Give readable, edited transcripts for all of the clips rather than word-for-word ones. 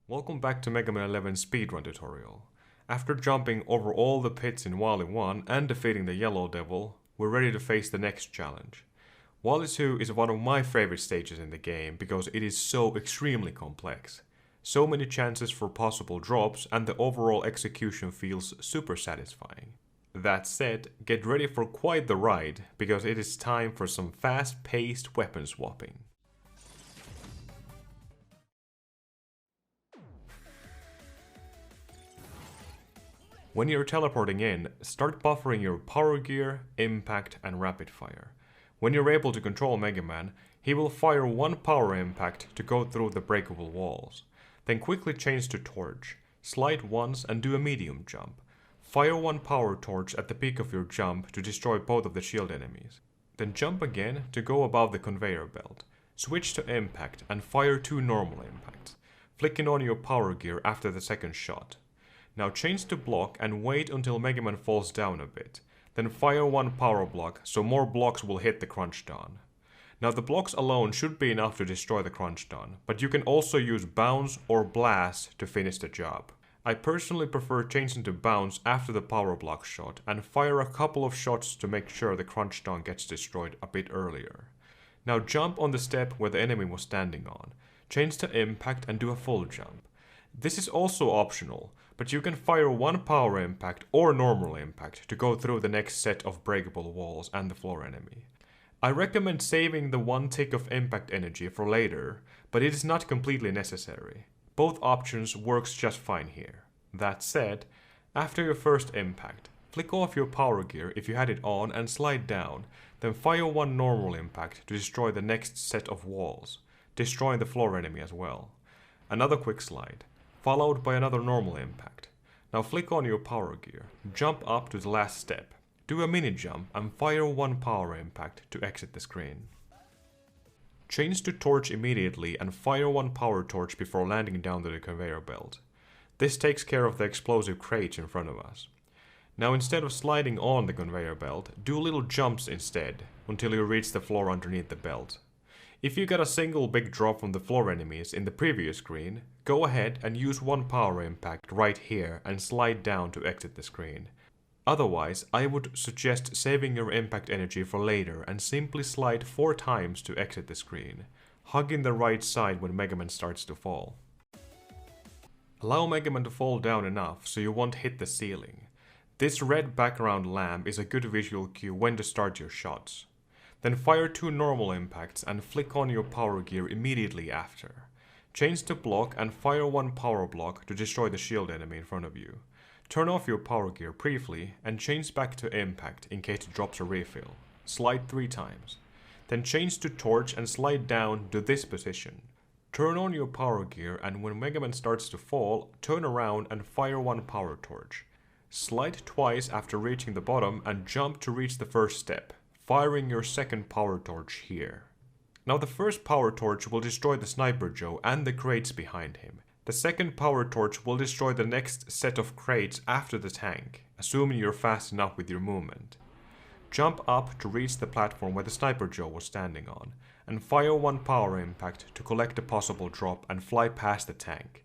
Welcome back to Megaman 11 speedrun tutorial. After jumping over all the pits in Wily 1 and defeating the Yellow Devil, we're ready to face the next challenge. Wily 2 is one of my favorite stages in the game because it is so extremely complex. So many chances for possible drops and the overall execution feels super satisfying. That said, get ready for quite the ride because it is time for some fast-paced weapon swapping. When you're teleporting in, start buffering your power gear, impact and rapid fire. When you're able to control Megaman, he will fire one power impact to go through the breakable walls. Then quickly change to torch, slide once and do a medium jump. Fire one power torch at the peak of your jump to destroy both of the shield enemies. Then jump again to go above the conveyor belt. Switch to impact and fire two normal impacts, flicking on your power gear after the second shot. Now change to block and wait until Megaman falls down a bit. Then fire one power block so more blocks will hit the crunch down. Now the blocks alone should be enough to destroy the crunch down, but you can also use bounce or blast to finish the job. I personally prefer changing to bounce after the power block shot and fire a couple of shots to make sure the crunch down gets destroyed a bit earlier. Now jump on the step where the enemy was standing on. Change to impact and do a full jump. This is also optional, but you can fire one power impact or normal impact to go through the next set of breakable walls and the floor enemy. I recommend saving the one tick of impact energy for later, but it is not completely necessary. Both options works just fine here. That said, after your first impact, flick off your power gear if you had it on and slide down, then fire one normal impact to destroy the next set of walls, destroying the floor enemy as well. Another quick slide, followed by another normal impact. Now flick on your power gear, jump up to the last step, do a mini jump and fire one power impact to exit the screen. Change to torch immediately and fire one power torch before landing down to the conveyor belt. This takes care of the explosive crates in front of us. Now instead of sliding on the conveyor belt, do little jumps instead, until you reach the floor underneath the belt. If you got a single big drop from the floor enemies in the previous screen, go ahead and use one power impact right here and slide down to exit the screen. Otherwise, I would suggest saving your impact energy for later and simply slide 4 times to exit the screen, hugging the right side when Megaman starts to fall. Allow Megaman to fall down enough so you won't hit the ceiling. This red background lamp is a good visual cue when to start your shots. Then fire 2 normal impacts and flick on your power gear immediately after. Change to block and fire one power block to destroy the shield enemy in front of you. Turn off your power gear briefly and change back to impact in case it drops a refill. Slide 3 times. Then change to torch and slide down to this position. Turn on your power gear and when Megaman starts to fall, turn around and fire one power torch. Slide twice after reaching the bottom and jump to reach the first step, firing your second power torch here. Now the first power torch will destroy the Sniper Joe and the crates behind him. The second power torch will destroy the next set of crates after the tank, assuming you're fast enough with your movement. Jump up to reach the platform where the Sniper Joe was standing on, and fire one power impact to collect a possible drop and fly past the tank.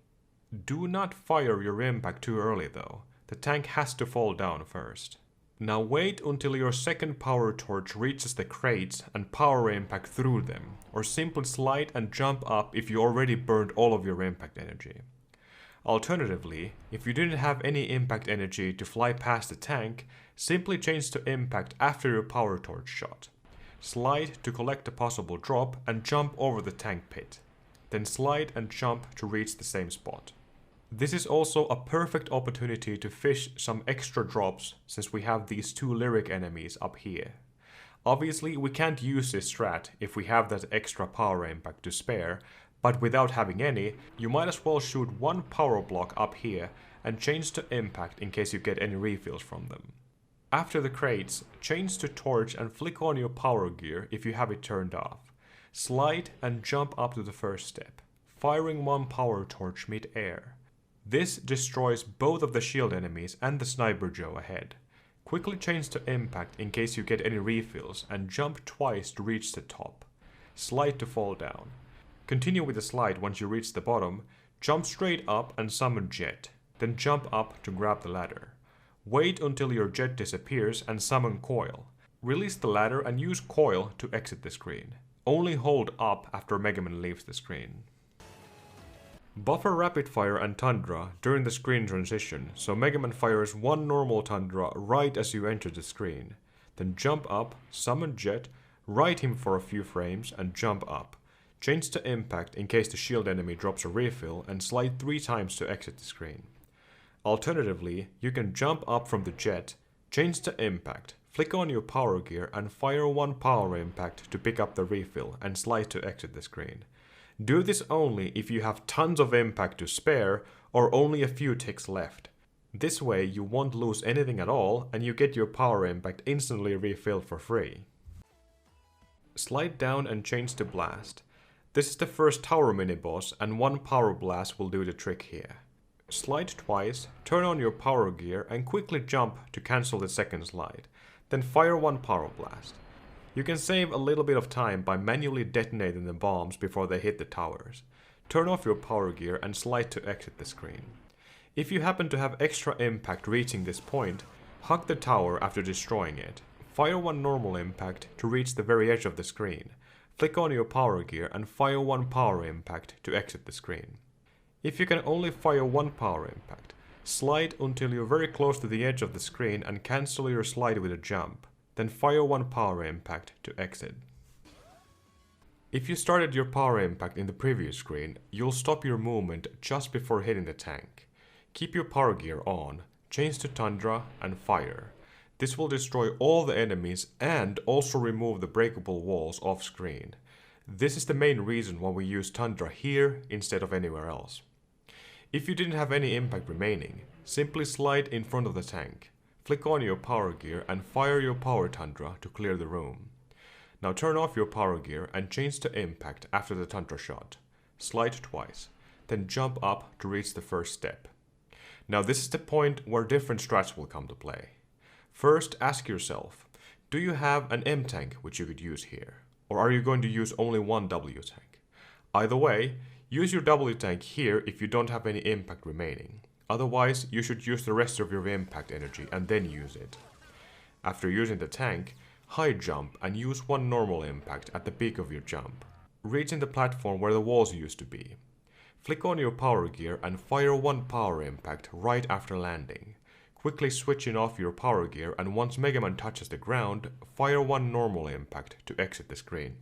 Do not fire your impact too early though, the tank has to fall down first. Now wait until your second power torch reaches the crates and power impact through them, or simply slide and jump up if you already burned all of your impact energy. Alternatively, if you didn't have any impact energy to fly past the tank, simply change to impact after your power torch shot. Slide to collect a possible drop and jump over the tank pit. Then slide and jump to reach the same spot. This is also a perfect opportunity to fish some extra drops since we have these 2 lyric enemies up here. Obviously we can't use this strat if we have that extra power impact to spare, but without having any, you might as well shoot one power block up here and change to impact in case you get any refills from them. After the crates, change to torch and flick on your power gear if you have it turned off. Slide and jump up to the first step, firing one power torch mid-air. This destroys both of the shield enemies and the Sniper Joe ahead. Quickly change to impact in case you get any refills and jump twice to reach the top. Slide to fall down. Continue with the slide once you reach the bottom, Jump straight up and summon Jet, then jump up to grab the ladder. Wait until your Jet disappears and summon Coil. Release the ladder and use Coil to exit the screen. Only hold up after Megaman leaves the screen. Buffer Rapid Fire and Tundra during the screen transition, so Megaman fires one normal Tundra right as you enter the screen. Then jump up, summon Jet, ride him for a few frames and jump up. Change to Impact in case the shield enemy drops a refill and slide 3 times to exit the screen. Alternatively, you can jump up from the Jet, change to Impact, flick on your power gear and fire one power impact to pick up the refill and slide to exit the screen. Do this only if you have tons of impact to spare or only a few ticks left. This way you won't lose anything at all and you get your power impact instantly refilled for free. Slide down and change to Blast. This is the first tower miniboss and one power blast will do the trick here. Slide twice, turn on your power gear and quickly jump to cancel the second slide. Then fire one power blast. You can save a little bit of time by manually detonating the bombs before they hit the towers. Turn off your power gear and slide to exit the screen. If you happen to have extra impact reaching this point, hug the tower after destroying it. Fire one normal impact to reach the very edge of the screen. Flick on your power gear and fire one power impact to exit the screen. If you can only fire one power impact, slide until you're very close to the edge of the screen and cancel your slide with a jump. Then fire one power impact to exit. If you started your power impact in the previous screen, you'll stop your movement just before hitting the tank. Keep your power gear on, change to Tundra and fire. This will destroy all the enemies and also remove the breakable walls off screen. This is the main reason why we use Tundra here instead of anywhere else. If you didn't have any impact remaining, simply slide in front of the tank. Flick on your power gear and fire your power Tundra to clear the room. Now turn off your power gear and change to Impact after the Tundra shot. Slide twice, then jump up to reach the first step. Now this is the point where different strats will come to play. First, ask yourself, do you have an M tank which you could use here? Or are you going to use only one W tank? Either way, use your W tank here if you don't have any impact remaining. Otherwise, you should use the rest of your impact energy and then use it. After using the tank, high jump and use one normal impact at the peak of your jump, reaching the platform where the walls used to be. Flick on your power gear and fire one power impact right after landing. Quickly switching off your power gear and once Megaman touches the ground, fire one normal impact to exit the screen.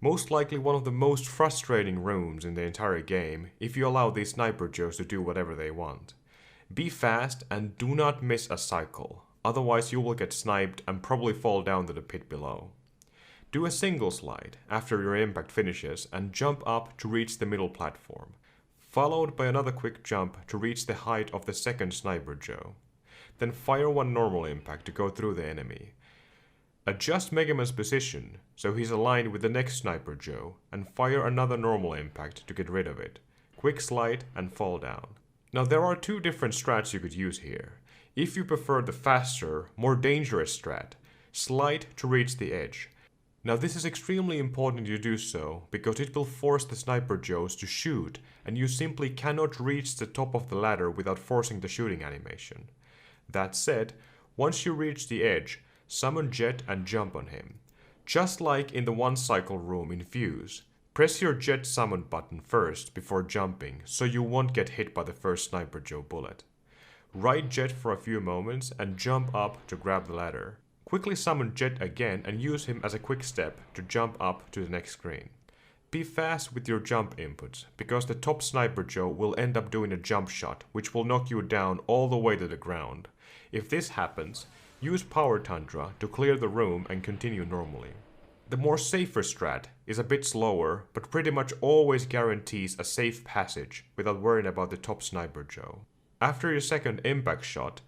Most likely one of the most frustrating rooms in the entire game if you allow these sniper joes to do whatever they want. Be fast and do not miss a cycle, otherwise you will get sniped and probably fall down to the pit below. Do a single slide after your impact finishes and jump up to reach the middle platform, followed by another quick jump to reach the height of the second sniper joe. Then fire one normal impact to go through the enemy. Adjust Megaman's position so he's aligned with the next sniper joe and fire another normal impact to get rid of it. Quick slide and fall down. Now there are two different strats you could use here. If you prefer the faster, more dangerous strat, slide to reach the edge. Now this is extremely important you do so because it will force the sniper joes to shoot and you simply cannot reach the top of the ladder without forcing the shooting animation. That said, once you reach the edge, summon Jet and jump on him. Just like in the one cycle room in Fuse, press your Jet summon button first before jumping so you won't get hit by the first sniper joe bullet. Ride Jet for a few moments and jump up to grab the ladder. Quickly summon Jet again and use him as a quick step to jump up to the next screen. Be fast with your jump inputs, because the top sniper joe will end up doing a jump shot which will knock you down all the way to the ground. If this happens, use Power Tundra to clear the room and continue normally. The more safer strat is a bit slower, but pretty much always guarantees a safe passage without worrying about the top sniper joe. After your second impact shot,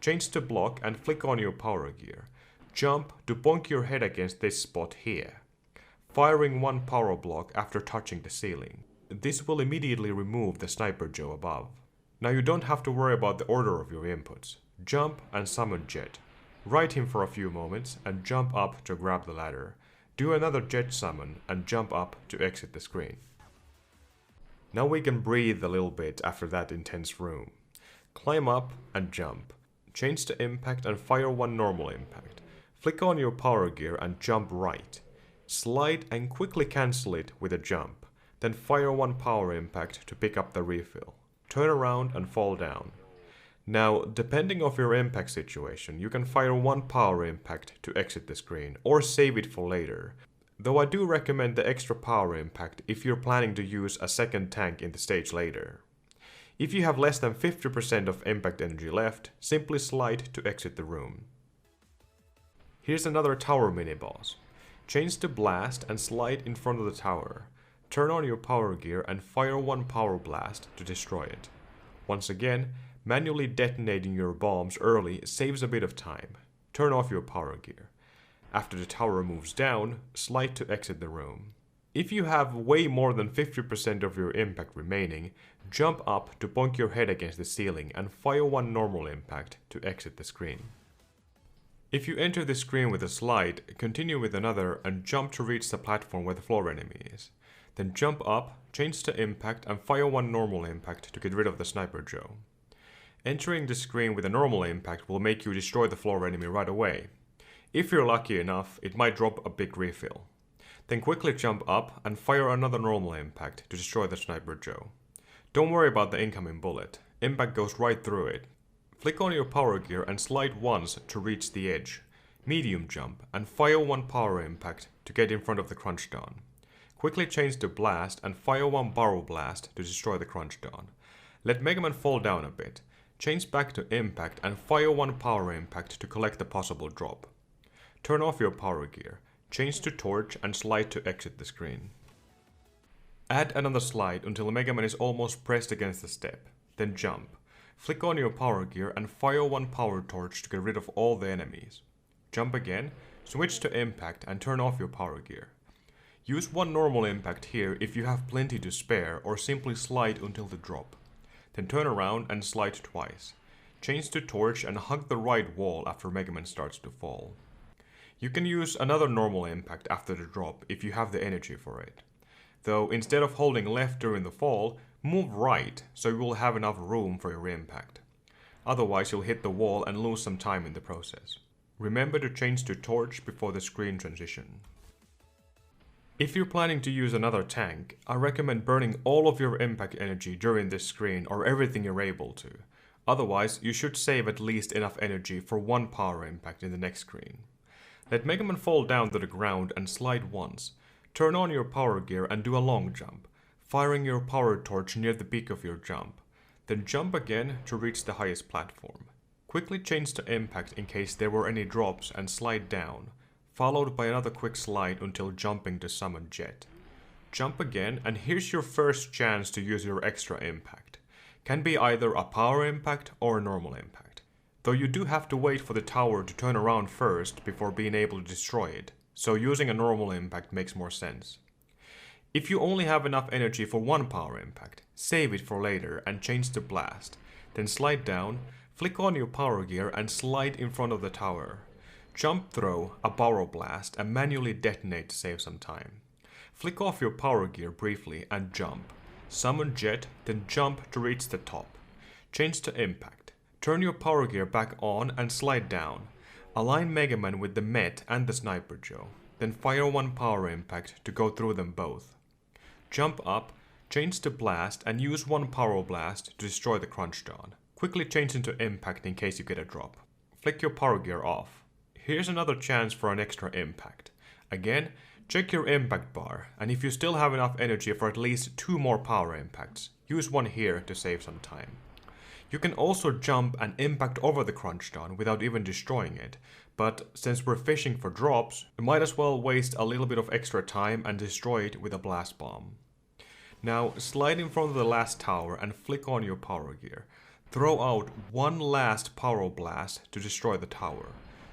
change to block and flick on your power gear. Jump to bonk your head against this spot here, firing one power block after touching the ceiling. This will immediately remove the sniper joe above. Now you don't have to worry about the order of your inputs. Jump and summon Jet. Ride him for a few moments and jump up to grab the ladder. Do another Jet summon and jump up to exit the screen. Now we can breathe a little bit after that intense room. Climb up and jump. Change the impact and fire one normal impact. Flick on your power gear and jump right. Slide and quickly cancel it with a jump. Then fire one power impact to pick up the refill. Turn around and fall down. Now, depending on your impact situation, you can fire one power impact to exit the screen or save it for later. Though I do recommend the extra power impact if you're planning to use a second tank in the stage later. If you have less than 50% of impact energy left, simply slide to exit the room. Here's another tower mini-boss. Change to blast and slide in front of the tower. Turn on your power gear and fire one power blast to destroy it. Once again, manually detonating your bombs early saves a bit of time. Turn off your power gear. After the tower moves down, slide to exit the room. If you have way more than 50% of your impact remaining, jump up to bonk your head against the ceiling and fire one normal impact to exit the screen. If you enter the screen with a slide, continue with another and jump to reach the platform where the floor enemy is. Then jump up, change the impact and fire one normal impact to get rid of the Sniper Joe. Entering the screen with a normal impact will make you destroy the floor enemy right away. If you're lucky enough, it might drop a big refill. Then quickly jump up and fire another normal impact to destroy the Sniper Joe. Don't worry about the incoming bullet, impact goes right through it. Flick on your power gear and slide once to reach the edge. Medium jump and fire one power impact to get in front of the Crunch Dawn. Quickly change to blast and fire one barrel blast to destroy the Crunch Dawn. Let Megaman fall down a bit. Change back to impact and fire one power impact to collect the possible drop. Turn off your power gear, change to torch and slide to exit the screen. Add another slide until Megaman is almost pressed against the step, then jump. Flick on your power gear and fire one power torch to get rid of all the enemies. Jump again, switch to impact and turn off your power gear. Use one normal impact here if you have plenty to spare or simply slide until the drop. Then turn around and slide twice. Change to torch and hug the right wall after Megaman starts to fall. You can use another normal impact after the drop if you have the energy for it. Though instead of holding left during the fall, move right so you will have enough room for your impact. Otherwise you'll hit the wall and lose some time in the process. Remember to change to torch before the screen transition. If you're planning to use another tank, I recommend burning all of your impact energy during this screen or everything you're able to. Otherwise, you should save at least enough energy for one power impact in the next screen. Let Megaman fall down to the ground and slide once. Turn on your power gear and do a long jump, firing your power torch near the peak of your jump. Then jump again to reach the highest platform. Quickly change to impact in case there were any drops and slide down, followed by another quick slide until jumping to summon Jet. Jump again and here's your first chance to use your extra impact. Can be either a power impact or a normal impact. Though you do have to wait for the tower to turn around first before being able to destroy it, so using a normal impact makes more sense. If you only have enough energy for one power impact, save it for later and change to blast. Then slide down, flick on your power gear and slide in front of the tower. Jump throw a barrel blast and manually detonate to save some time. Flick off your power gear briefly and jump. Summon Jet, then jump to reach the top. Change to impact. Turn your power gear back on and slide down. Align Megaman with the Met and the Sniper Joe. Then fire one power impact to go through them both. Jump up, change to blast and use one power blast to destroy the Crunch Dawn. Quickly change into impact in case you get a drop. Flick your power gear off. Here's another chance for an extra impact. Again, check your impact bar, and if you still have enough energy for at least 2 more power impacts, use one here to save some time. You can also jump and impact over the Crunch Dawn without even destroying it, but since we're fishing for drops, we might as well waste a little bit of extra time and destroy it with a blast bomb. Now slide in front of the last tower and flick on your power gear. Throw out one last power blast to destroy the tower.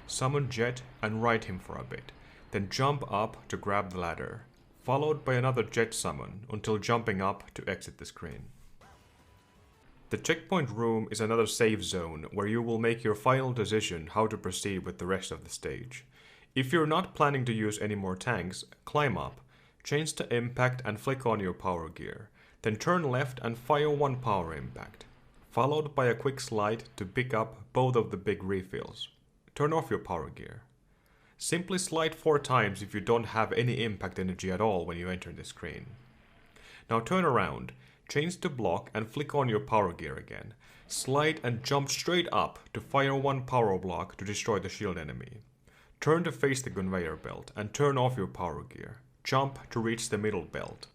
Summon Jet and ride him for a bit, then jump up to grab the ladder, followed by another Jet summon until jumping up to exit the screen. The checkpoint room is another safe zone where you will make your final decision how to proceed with the rest of the stage. If you're not planning to use any more tanks, climb up, change to impact and flick on your power gear, Then turn left and fire one power impact, followed by a quick slide to pick up both of the big refills. Turn off your power gear. Simply slide 4 times if you don't have any impact energy at all when you enter the screen. Now turn around, change to block and flick on your power gear again. Slide and jump straight up to fire one power block to destroy the shield enemy. Turn to face the conveyor belt and turn off your power gear. Jump to reach the middle belt.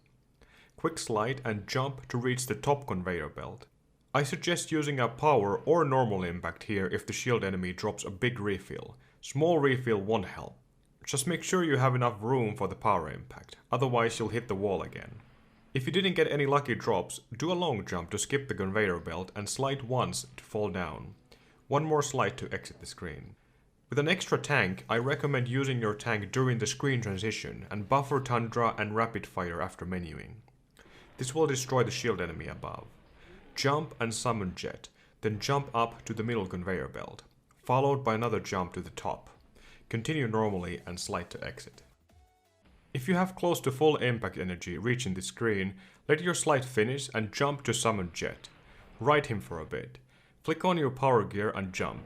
Quick slide and jump to reach the top conveyor belt. I suggest using a power or normal impact here if the shield enemy drops a big refill. Small refill won't help. Just make sure you have enough room for the power impact, otherwise you'll hit the wall again. If you didn't get any lucky drops, do a long jump to skip the conveyor belt and slide once to fall down. One more slide to exit the screen. With an extra tank, I recommend using your tank during the screen transition and buffer tundra and rapid fire after menuing. This will destroy the shield enemy above. Jump and summon jet, then jump up to the middle conveyor belt, followed by another jump to the top. Continue normally and slide to exit. If you have close to full impact energy reaching the screen, let your slide finish and jump to summon jet. Ride him for a bit. Flick on your power gear and jump.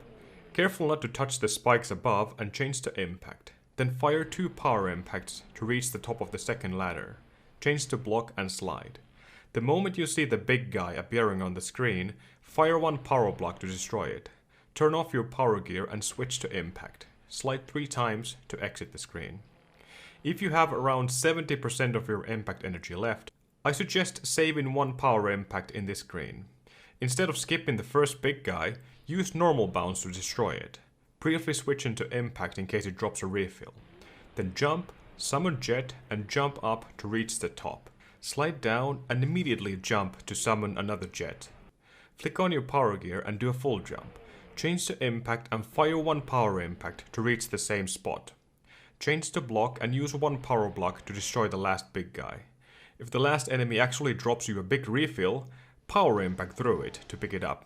Careful not to touch the spikes above and change to impact. Then fire 2 power impacts to reach the top of the second ladder. Change to block and slide. The moment you see the big guy appearing on the screen, fire one power block to destroy it. Turn off your power gear and switch to impact. Slide 3 times to exit the screen. If you have around 70% of your impact energy left, I suggest saving one power impact in this screen. Instead of skipping the first big guy, use normal bounce to destroy it. Briefly switch into impact in case it drops a refill. Then jump, summon jet and jump up to reach the top. Slide down and immediately jump to summon another jet. Flick on your power gear and do a full jump. Change to impact and fire one power impact to reach the same spot. Change to block and use one power block to destroy the last big guy. If the last enemy actually drops you a big refill, power impact through it to pick it up.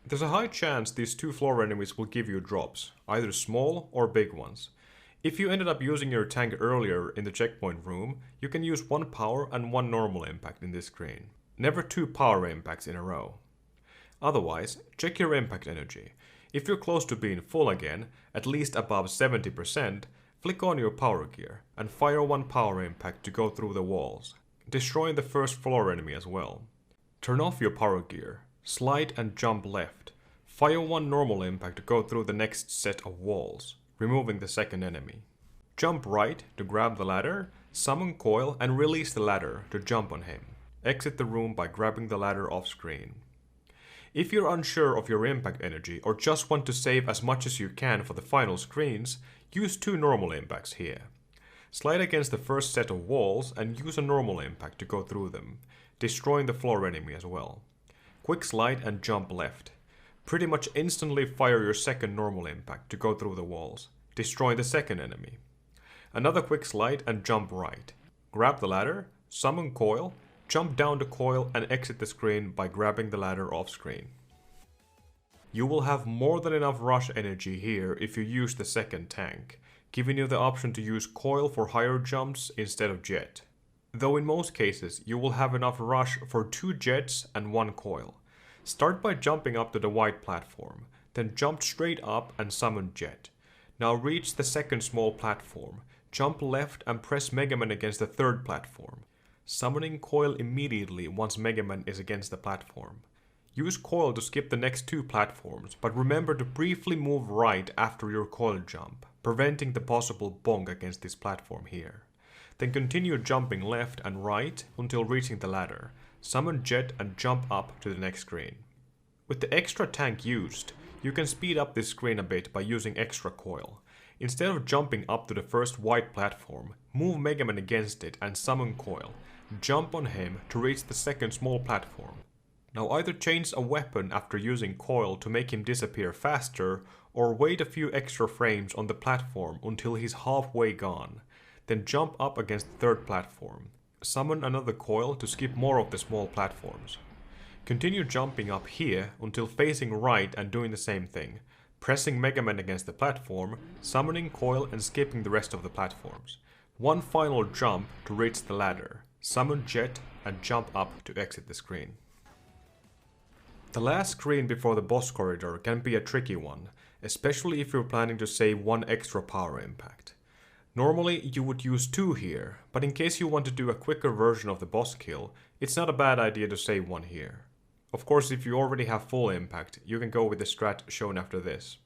There's a high chance these 2 floor enemies will give you drops, either small or big ones. If you ended up using your tank earlier in the checkpoint room, you can use 1 power and 1 normal impact in this screen. Never 2 power impacts in a row. Otherwise, check your impact energy. If you're close to being full again, at least above 70%, flick on your power gear and fire 1 power impact to go through the walls, destroying the first floor enemy as well. Turn off your power gear, slide and jump left, fire 1 normal impact to go through the next set of walls, removing the second enemy. Jump right to grab the ladder, summon coil and release the ladder to jump on him. Exit the room by grabbing the ladder off screen. If you're unsure of your impact energy or just want to save as much as you can for the final screens, use 2 normal impacts here. Slide against the first set of walls and use a normal impact to go through them, destroying the floor enemy as well. Quick slide and jump left. Pretty much instantly fire your second normal impact to go through the walls, destroying the second enemy. Another quick slide and jump right. Grab the ladder, summon coil, jump down the coil and exit the screen by grabbing the ladder off screen. You will have more than enough rush energy here if you use the second tank, giving you the option to use coil for higher jumps instead of jet. Though in most cases you will have enough rush for 2 jets and 1 coil. Start by jumping up to the white platform, then jump straight up and summon jet. Now reach the second small platform, jump left and press Megaman against the third platform. Summoning coil immediately once Megaman is against the platform. Use coil to skip the next 2 platforms, but remember to briefly move right after your coil jump, preventing the possible bonk against this platform here. Then continue jumping left and right until reaching the ladder. Summon jet and jump up to the next screen. With the extra tank used, you can speed up this screen a bit by using extra coil. Instead of jumping up to the first white platform, move Megaman against it and summon coil. Jump on him to reach the second small platform. Now either change a weapon after using coil to make him disappear faster, or wait a few extra frames on the platform until he's halfway gone. Then jump up against the third platform. Summon another coil to skip more of the small platforms. Continue jumping up here until facing right and doing the same thing. Pressing Megaman against the platform, summoning coil and skipping the rest of the platforms. One final jump to reach the ladder. Summon jet and jump up to exit the screen. The last screen before the boss corridor can be a tricky one, especially if you're planning to save one extra power impact. Normally you would use 2 here, but in case you want to do a quicker version of the boss kill, it's not a bad idea to save 1 here. Of course, if you already have full impact, you can go with the strat shown after this.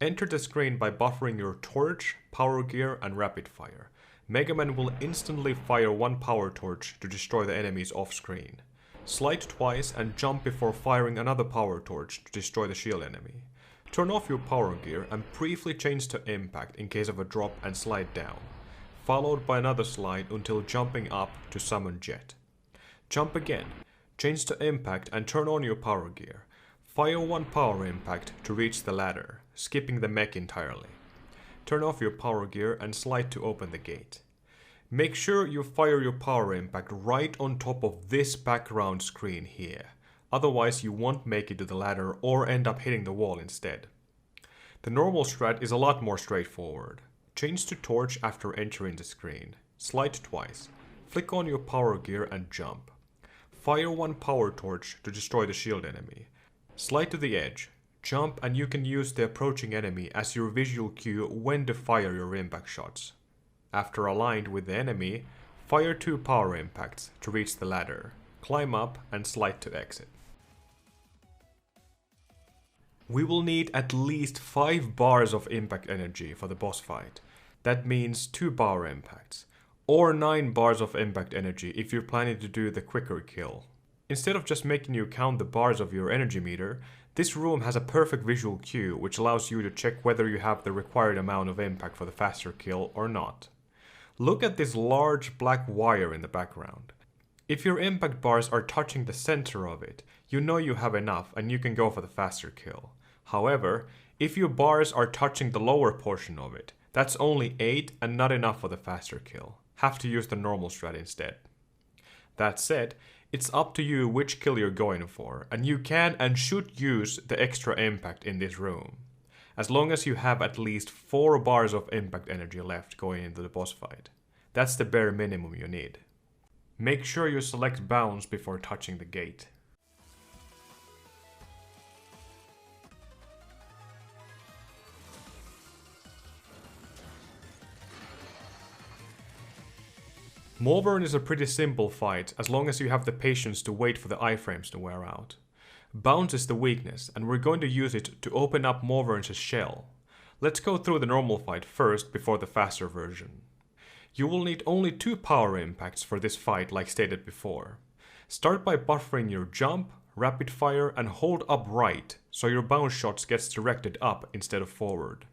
Enter the screen by buffering your torch, power gear and rapid fire. Megaman will instantly fire 1 power torch to destroy the enemies off screen. Slide twice and jump before firing another power torch to destroy the shield enemy. Turn off your power gear and briefly change to impact in case of a drop and slide down, followed by another slide until jumping up to summon jet. Jump again, change to impact and turn on your power gear. Fire 1 power impact to reach the ladder, skipping the mech entirely. Turn off your power gear and slide to open the gate. Make sure you fire your power impact right on top of this background screen here, otherwise you won't make it to the ladder or end up hitting the wall instead. The normal strat is a lot more straightforward. Change to torch after entering the screen. Slide twice. Flick on your power gear and jump. Fire 1 power torch to destroy the shield enemy. Slide to the edge. Jump and you can use the approaching enemy as your visual cue when to fire your impact shots. After aligned with the enemy, fire 2 power impacts to reach the ladder. Climb up and slide to exit. We will need at least 5 bars of impact energy for the boss fight. That means 2 power impacts. Or 9 bars of impact energy if you're planning to do the quicker kill. Instead of just making you count the bars of your energy meter, this room has a perfect visual cue which allows you to check whether you have the required amount of impact for the faster kill or not. Look at this large black wire in the background. If your impact bars are touching the center of it, you know you have enough and you can go for the faster kill. However, if your bars are touching the lower portion of it, that's only 8 and not enough for the faster kill. Have to use the normal strat instead. That said, it's up to you which kill you're going for, and you can and should use the extra impact in this room, as long as you have at least 4 bars of impact energy left going into the boss fight. That's the bare minimum you need. Make sure you select bounce before touching the gate. Mawverne is a pretty simple fight as long as you have the patience to wait for the iframes to wear out. Bounce is the weakness, and we're going to use it to open up Mawverne's shell. Let's go through the normal fight first before the faster version. You will need only 2 power impacts for this fight like stated before. Start by buffering your jump, rapid fire and hold up right so your bounce shots gets directed up instead of forward.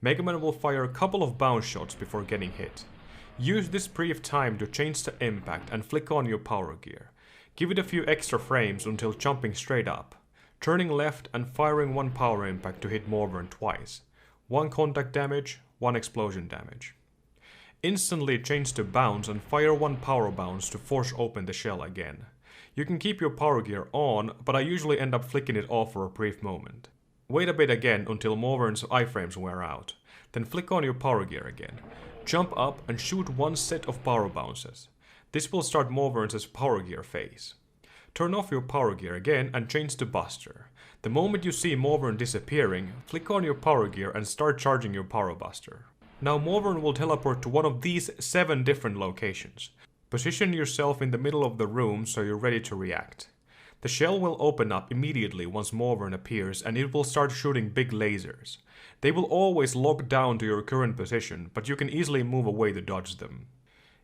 Megaman will fire a couple of bounce shots before getting hit. Use this brief time to change the impact and flick on your power gear. Give it a few extra frames until jumping straight up, turning left and firing 1 power impact to hit Mawverne twice. 1 contact damage, 1 explosion damage. Instantly change to bounce and fire 1 power bounce to force open the shell again. You can keep your power gear on, but I usually end up flicking it off for a brief moment. Wait a bit again until Mawverne's iframes wear out, then flick on your power gear again. Jump up and shoot 1 set of power bounces. This will start Mawverne's power gear phase. Turn off your power gear again and change to Buster. The moment you see Mawverne disappearing, flick on your power gear and start charging your power buster. Now Mawverne will teleport to one of these 7 different locations. Position yourself in the middle of the room so you're ready to react. The shell will open up immediately once Mawverne appears and it will start shooting big lasers. They will always lock down to your current position, but you can easily move away to dodge them.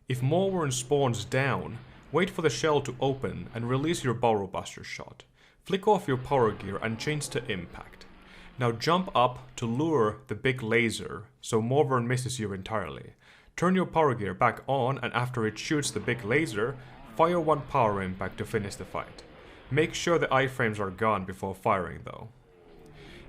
If Mawverne spawns down, wait for the shell to open and release your power buster shot. Flick off your power gear and change to impact. Now jump up to lure the big laser so Mawverne misses you entirely. Turn your power gear back on and after it shoots the big laser, fire 1 power impact to finish the fight. Make sure the iframes are gone before firing though.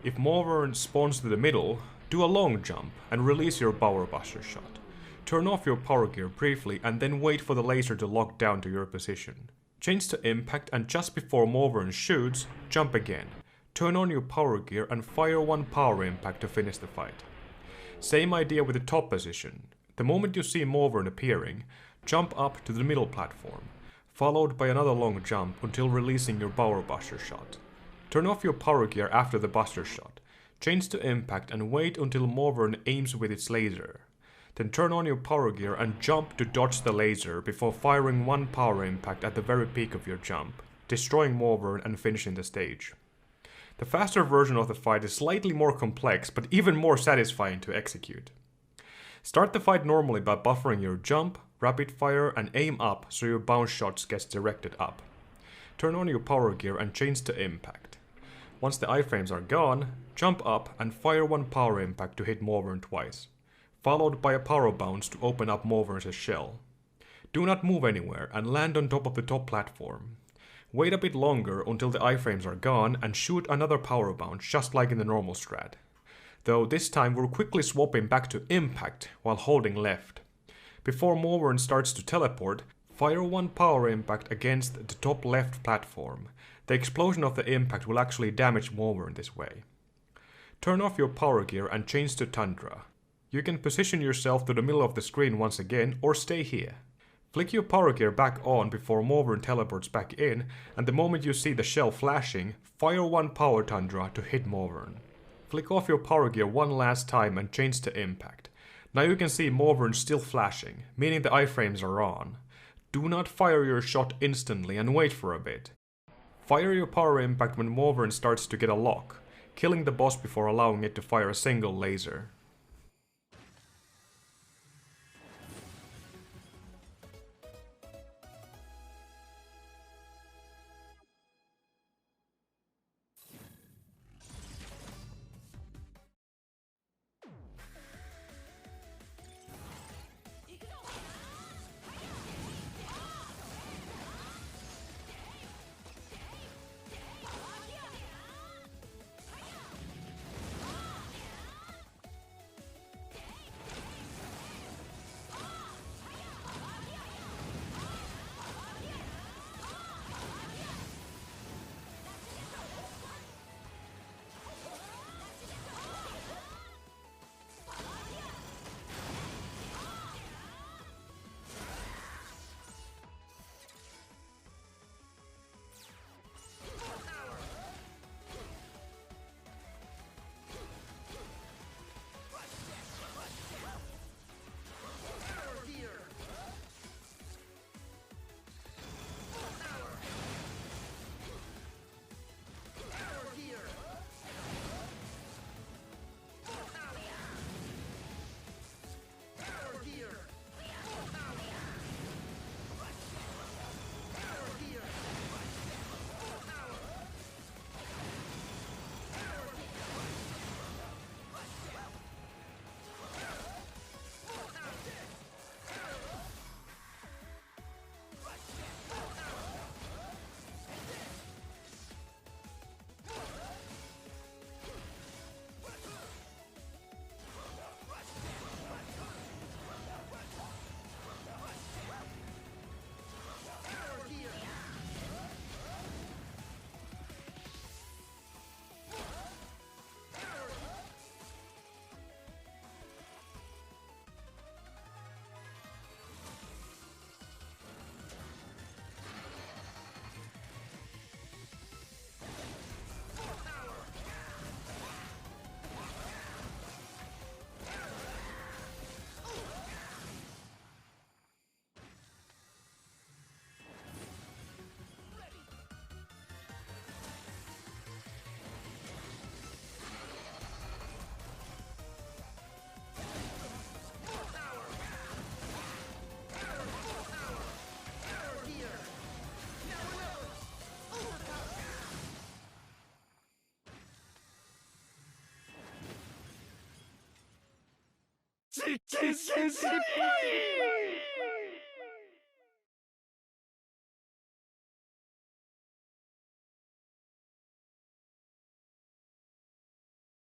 If Mawverne spawns to the middle, do a long jump and release your power buster shot. Turn off your power gear briefly and then wait for the laser to lock down to your position. Change to impact and just before Mawverne shoots, jump again. Turn on your power gear and fire 1 power impact to finish the fight. Same idea with the top position. The moment you see Mawverne appearing, jump up to the middle platform. followed by another long jump until releasing your power buster shot. Turn off your power gear after the buster shot. Change to impact and wait until Mawverne aims with its laser. Then turn on your power gear and jump to dodge the laser before firing one power impact at the very peak of your jump, destroying Mawverne and finishing the stage. The faster version of the fight is slightly more complex, but even more satisfying to execute. Start the fight normally by buffering your jump, rapid fire and aim up so your bounce shots gets directed up. Turn on your power gear and change to impact. Once the iframes are gone, jump up and fire one power impact to hit Mawverne twice, followed by a power bounce to open up Mawverne's shell. Do not move anywhere and land on top of the top platform. Wait a bit longer until the iframes are gone and shoot another power bounce just like in the normal strat. Though this time we're quickly swapping back to impact while holding left. Before Mawverne starts to teleport, fire one power impact against the top left platform. The explosion of the impact will actually damage Mawverne this way. Turn off your power gear and change to Tundra. You can position yourself to the middle of the screen once again or stay here. Flick your power gear back on before Mawverne teleports back in, and the moment you see the shell flashing, fire one power Tundra to hit Mawverne. Flick off your power gear one last time and change to impact. Now you can see Mawverne still flashing, meaning the iframes are on. Do not fire your shot instantly and wait for a bit. Fire your power impact when Mawverne starts to get a lock, killing the boss before allowing it to fire a single laser.実験しない